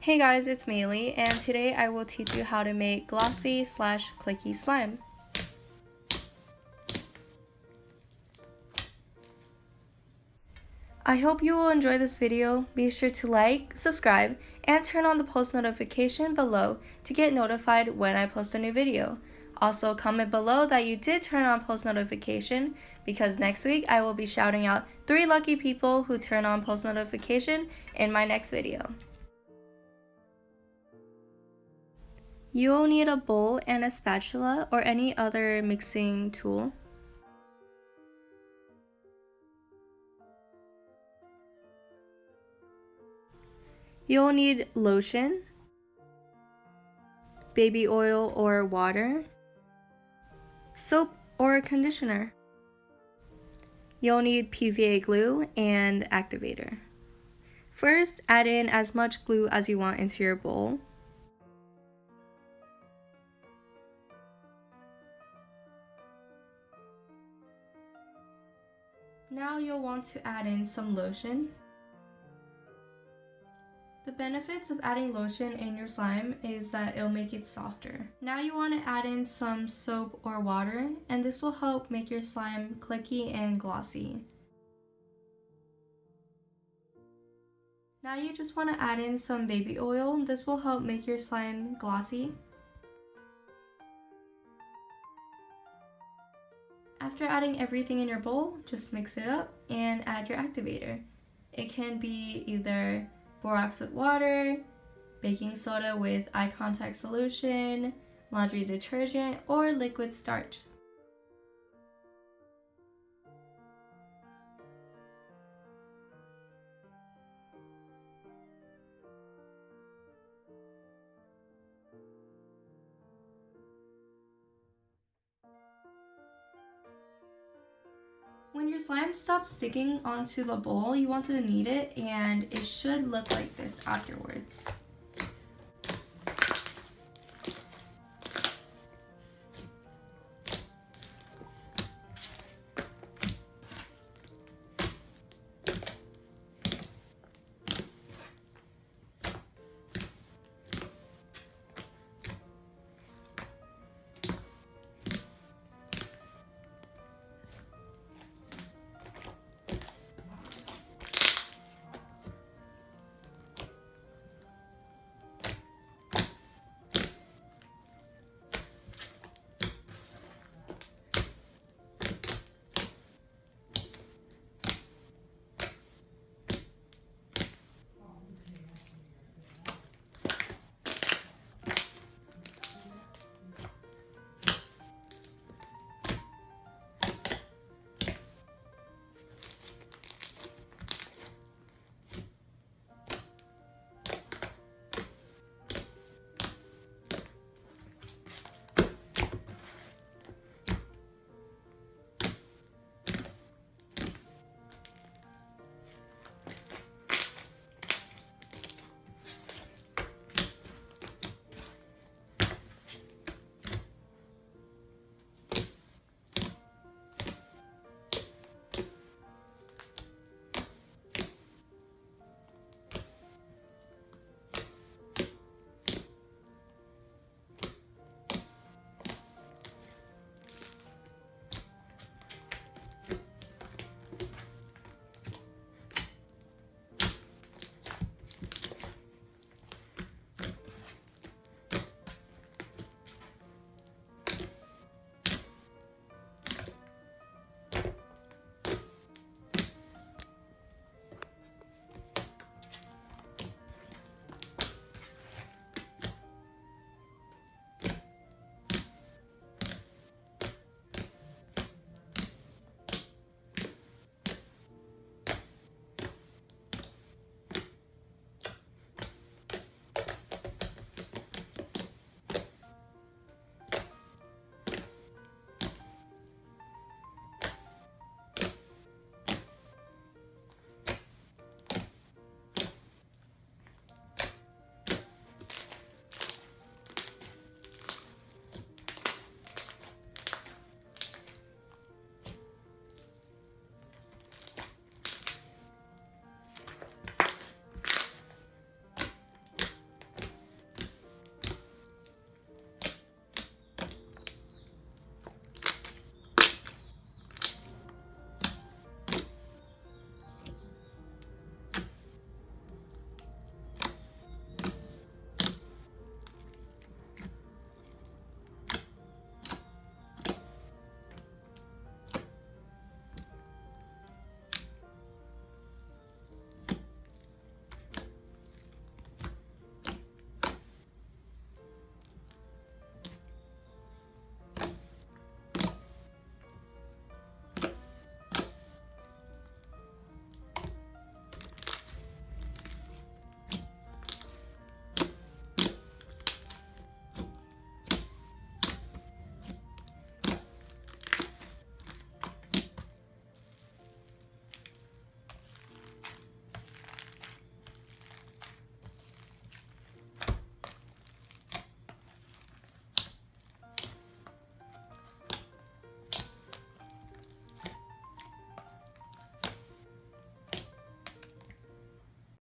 Hey guys, it's Maylee, and today I will teach you how to make glossy/clicky slime. I hope you will enjoy this video. Be sure to like, subscribe, and turn on the post notification below to get notified when I post a new video. Also, comment below that you did turn on post notification because next week I will be shouting out 3 lucky people who turn on post notification in my next video. You will need a bowl and a spatula or any other mixing tool. You'll need lotion, baby oil or water, soap or conditioner. You'll need PVA glue and activator. First, add in as much glue as you want into your bowl. Now you'll want to add in some lotion. The benefits of adding lotion in your slime is that it'll make it softer. Now you want to add in some soap or water, and this will help make your slime clicky and glossy. Now you just want to add in some baby oil. This will help make your slime glossy. After adding everything in your bowl, just mix it up and add your activator. It can be either borax with water, baking soda with eye contact solution, laundry detergent, or liquid starch. When your slime stops sticking onto the bowl, you want to knead it, and it should look like this afterwards.